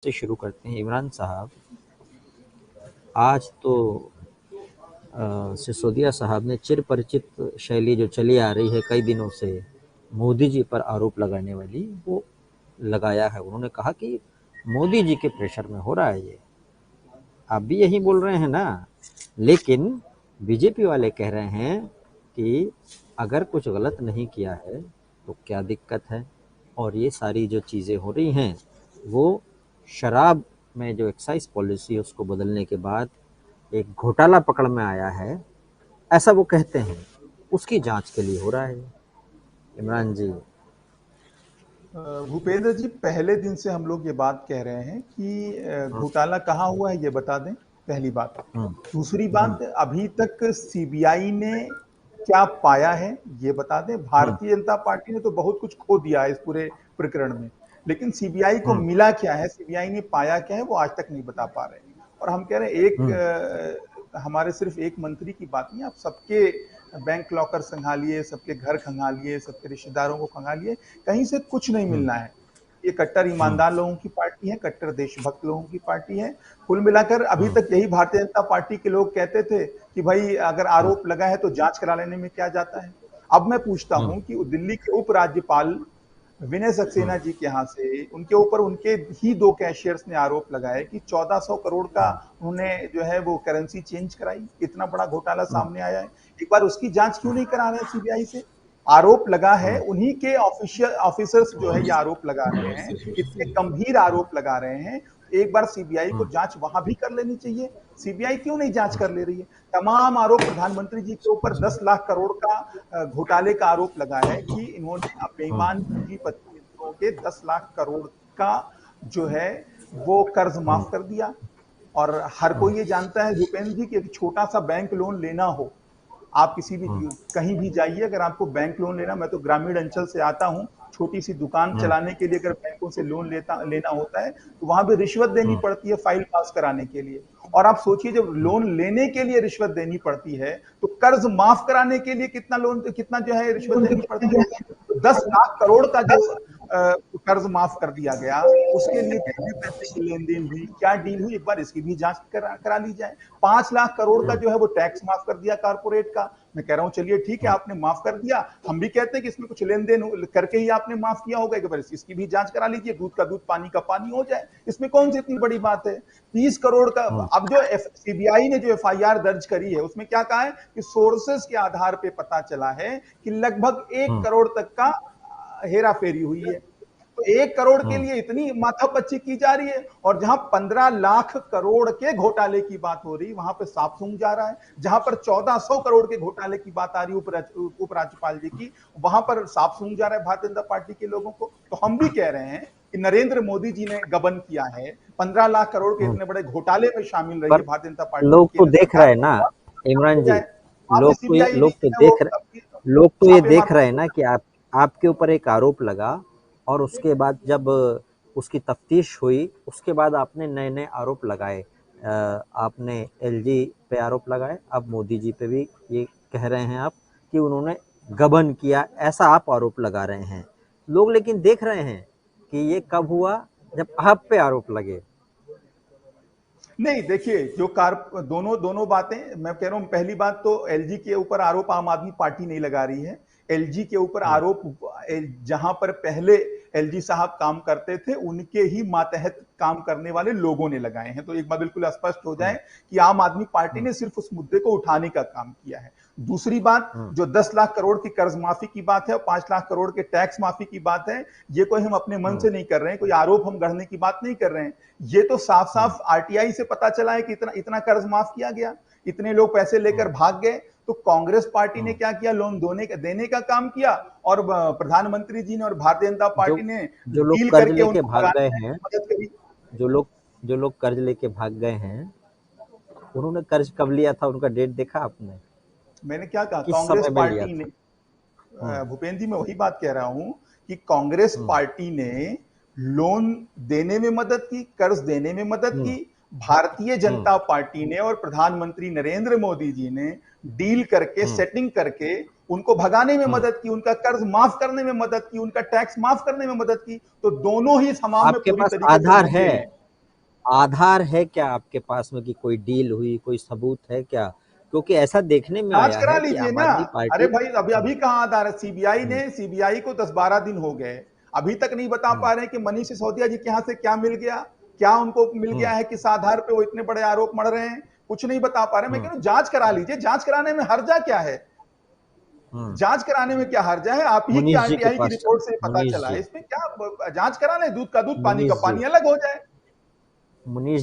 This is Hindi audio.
से शुरू करते हैं। इमरान साहब, आज तो सिसोदिया साहब ने चिरपरिचित शैली जो चली आ रही है कई दिनों से, मोदी जी पर आरोप लगाने वाली, वो लगाया है। उन्होंने कहा कि मोदी जी के प्रेशर में हो रहा है ये। आप भी यही बोल रहे हैं ना, लेकिन बीजेपी वाले कह रहे हैं कि अगर कुछ गलत नहीं किया है तो क्या दिक्कत है। और ये सारी जो चीज़ें हो रही हैं वो शराब में जो एक्साइज पॉलिसी है उसको बदलने के बाद एक घोटाला पकड़ में आया है, ऐसा वो कहते हैं। उसकी जांच के लिए हो रहा है। इमरान जी। भूपेंद्र जी, पहले दिन से हम लोग ये बात कह रहे हैं कि घोटाला कहाँ हुआ है ये बता दें, पहली बात। हम्म, दूसरी हम्म, बात, अभी तक सीबीआई ने क्या पाया है ये बता दें। हम्म, भारतीय जनता पार्टी ने तो बहुत कुछ खो दिया है इस पूरे प्रकरण में, लेकिन सीबीआई को हम्म, मिला क्या है, सीबीआई ने पाया क्या है, वो आज तक नहीं बता पा रहे। और हम कह रहे हैं एक हम्म, हमारे सिर्फ एक मंत्री की बात नहीं, आप सबके बैंक लॉकर खंगालिए, सबके घर खंगालिए, सबके रिश्तेदारों को खंगालिए, कहीं से कुछ नहीं हम्म, मिलना है। ये कट्टर हम्म, ईमानदार लोगों की पार्टी है, कट्टर देशभक्त लोगों की पार्टी है। कुल मिलाकर अभी हम्म, तक यही भारतीय जनता पार्टी के लोग कहते थे कि भाई अगर हम्म, आरोप लगा है तो जांच करा लेने में क्या जाता है। अब मैं पूछता हम्म, हूं कि दिल्ली के उपराज्यपाल विनय हम्म, सक्सेना जी के यहाँ से उनके ऊपर उनके ही दो कैशियर्स ने आरोप लगाए कि 1400 करोड़ का उन्होंने जो है वो करेंसी चेंज कराई। इतना बड़ा घोटाला हम्म, सामने आया है, एक बार उसकी जांच क्यों नहीं करा रहे सीबीआई से। आरोप लगा है, हम्म, उन्हीं के ऑफिशियल ऑफिसर्स जो है ये आरोप लगा रहे हैं, इतने गंभीर आरोप लगा रहे हैं। एक बार सीबीआई को हम्म, जांच वहां भी कर लेनी चाहिए। सीबीआई क्यों नहीं जांच कर ले रही है। तमाम आरोप प्रधानमंत्री जी के ऊपर 10 लाख करोड़ का घोटाले का आरोप लगा है कि इन्होंने बेईमान पूंजीपति मित्रों के 10 लाख करोड़ का जो है वो कर्ज हम्म, माफ कर दिया। और हर हम्म, कोई ये जानता है भूपेंद्र जी कि एक छोटा सा बैंक लोन लेना हो, आप किसी भी हम्म, कहीं भी जाइए, अगर आपको बैंक लोन लेना, मैं तो ग्रामीण अंचल से आता हूँ, छोटी सी दुकान हम्म, चलाने के लिए अगर बैंकों से लोन लेना होता है तो वहां भी रिश्वत देनी हम्म, पड़ती है फाइल पास कराने के लिए। और आप सोचिए जब हम्म, लोन लेने के लिए रिश्वत देनी पड़ती है तो कर्ज माफ कराने के लिए कितना जो है रिश्वत देनी पड़ती है। तो 10 लाख करोड़ का जो कर्ज माफ कर दिया गया, उसके लिए कितने पैसे की लेन देन हुई, क्या डील हुई, एक बार इसकी भी जांच करा ली जाए। 5 लाख करोड़ का जो है वो टैक्स माफ कर दिया कारपोरेट का। मैं कह रहा हूं चलिए ठीक है, आपने माफ कर दिया, हम भी कहते हैं कि इसमें कुछ लेन देन करके ही आपने माफ किया होगा, एक बार इसकी भी जांच करा लीजिए, दूध का दूध पानी का पानी हो जाए, इसमें कौन सी इतनी बड़ी बात है। 30 करोड़ का। हम्म, अब जो सीबीआई ने जो एफआईआर दर्ज करी है उसमें क्या कहा है कि सोर्सेस के आधार पर पता चला है कि लगभग 1 करोड़ तक का हेरा फेरी हुई है। तो 1 करोड़ के हम्म, लिए इतनी माथापच्ची की जा रही है, और जहां 15 लाख करोड़ के घोटाले की बात हो रही वहां पे साफ सूंघ जा रहा है। जहां पर 1400 करोड़ के घोटाले की बात आ रही उपराज्यपाल जी की, वहां पर साफ सूंघ जा रहा है भारतीय जनता पार्टी के लोगों को। तो हम भी कह रहे हैं कि नरेंद्र मोदी जी ने गबन किया है, 15 लाख करोड़ के हम्म। इतने बड़े घोटाले में शामिल रही पर है भारतीय जनता पार्टी लोग की तो केंद्र देख सरकार। रहे हैं ना, इमरान हो जी। जाए, वहां भी सीबीआई लोग तो जो है वो देख रहे, लोग तो ये देख छापेमारी। रहे हैं ना कि आप, आपके ऊपर एक आरोप लगा और उसके बाद जब उसकी तफ्तीश हुई उसके बाद आपने नए नए आरोप लगाए। आपने एलजी पे आरोप लगाए, अब मोदी जी पे भी ये कह रहे हैं आप कि उन्होंने गबन किया, ऐसा आप आरोप लगा रहे हैं। लोग लेकिन देख रहे हैं कि ये कब हुआ, जब आप पे आरोप लगे। नहीं, देखिए जो कार दोनों दोनों बातें मैं कह रहा हूं। पहली बात तो एलजी के ऊपर आरोप आम आदमी पार्टी नहीं लगा रही है। एलजी के ऊपर हम्म, आरोप जहां पर पहले एलजी साहब काम करते थे उनके ही मातहत काम करने वाले लोगों ने लगाए हैं। तो एक बात बिल्कुल स्पष्ट हो हम्म, जाए कि आम आदमी पार्टी हम्म, ने सिर्फ उस मुद्दे को उठाने का काम किया है। दूसरी बात, हम्म, जो 10 लाख करोड़ की कर्ज माफी की बात है और 5 लाख करोड़ के टैक्स माफी की बात है, ये कोई हम अपने मन हम्म, से नहीं कर रहे हैं, कोई आरोप हम गढ़ने की बात नहीं कर रहे हैं। ये तो साफ हम्म, साफ आरटीआई से पता चला है कि इतना इतना कर्ज माफ किया गया, इतने लोग पैसे लेकर हम्म, भाग गए। तो कांग्रेस पार्टी ने हम्म। क्या किया, लोन देने का काम किया, और प्रधानमंत्री जी ने और भारतीय जनता जो पार्टी ने जो लोग डील कर्ज करके लेके उनको भाग गए भगाने में हैं, मदद करी। जो लोग जो लोग कर्ज लेके भाग गए हैं, उन्होंने कर्ज कब लिया था, उनका डेट देखा आपने? मैंने क्या कहा, किस कांग्रेस समय में लिया पार्टी ने, था? हम्म, भूपेंद्र जी मैं वही बात कह रहा हूं कि कांग्रेस हम्म, पार्टी ने लोन देने में मदद की, कर्ज देने में मदद हम्म, की। भारतीय हम्म, जनता पार्टी ने और प्रधानमंत्री नरेंद्र मोदी जी ने डील करके, हम्म, सेटिंग करके उनको भगाने में हम्म। मदद की, उनका कर्ज माफ करने में मदद की, उनका टैक्स माफ करने में मदद की। तो दोनों ही हमाम में आपके पूरी पास तरीके से आधार जुटे है, हैं। आधार है क्या आपके पास में कि कोई डील हुई, कोई सबूत है क्या? क्योंकि ऐसा देखने में जांच आया करा है कि लीजिए आम ना। आदमी अरे पार्टी। भाई, अभी हम्म, अभी कहां आधार है? हम्म, सीबीआई को 10-12 दिन हो गए, अभी तक नहीं बता हम्म, पा रहे हैं कि मनीष सिसोदिया जी के यहां से क्या मिल गया, क्या उनको मिल गया हम्म, है, किस आधार पे वो इतने बड़े आरोप मढ़ रहे हैं। कुछ नहीं बता पा रहे। मैं कह हम्म, रहा हूं जांच करा लीजिए। जांच कराने में हर्जा क्या है? हम्म। जांच कराने में क्या हर्जा है? आप ही की मुनीष जी के आरटीआई की पास रिपोर्ट से पता मुनीष चला है, जी इसमें क्या जांच करा लें, दूध का दूध पानी का मुनीष जी पानी अलग हो जाए। मुनीष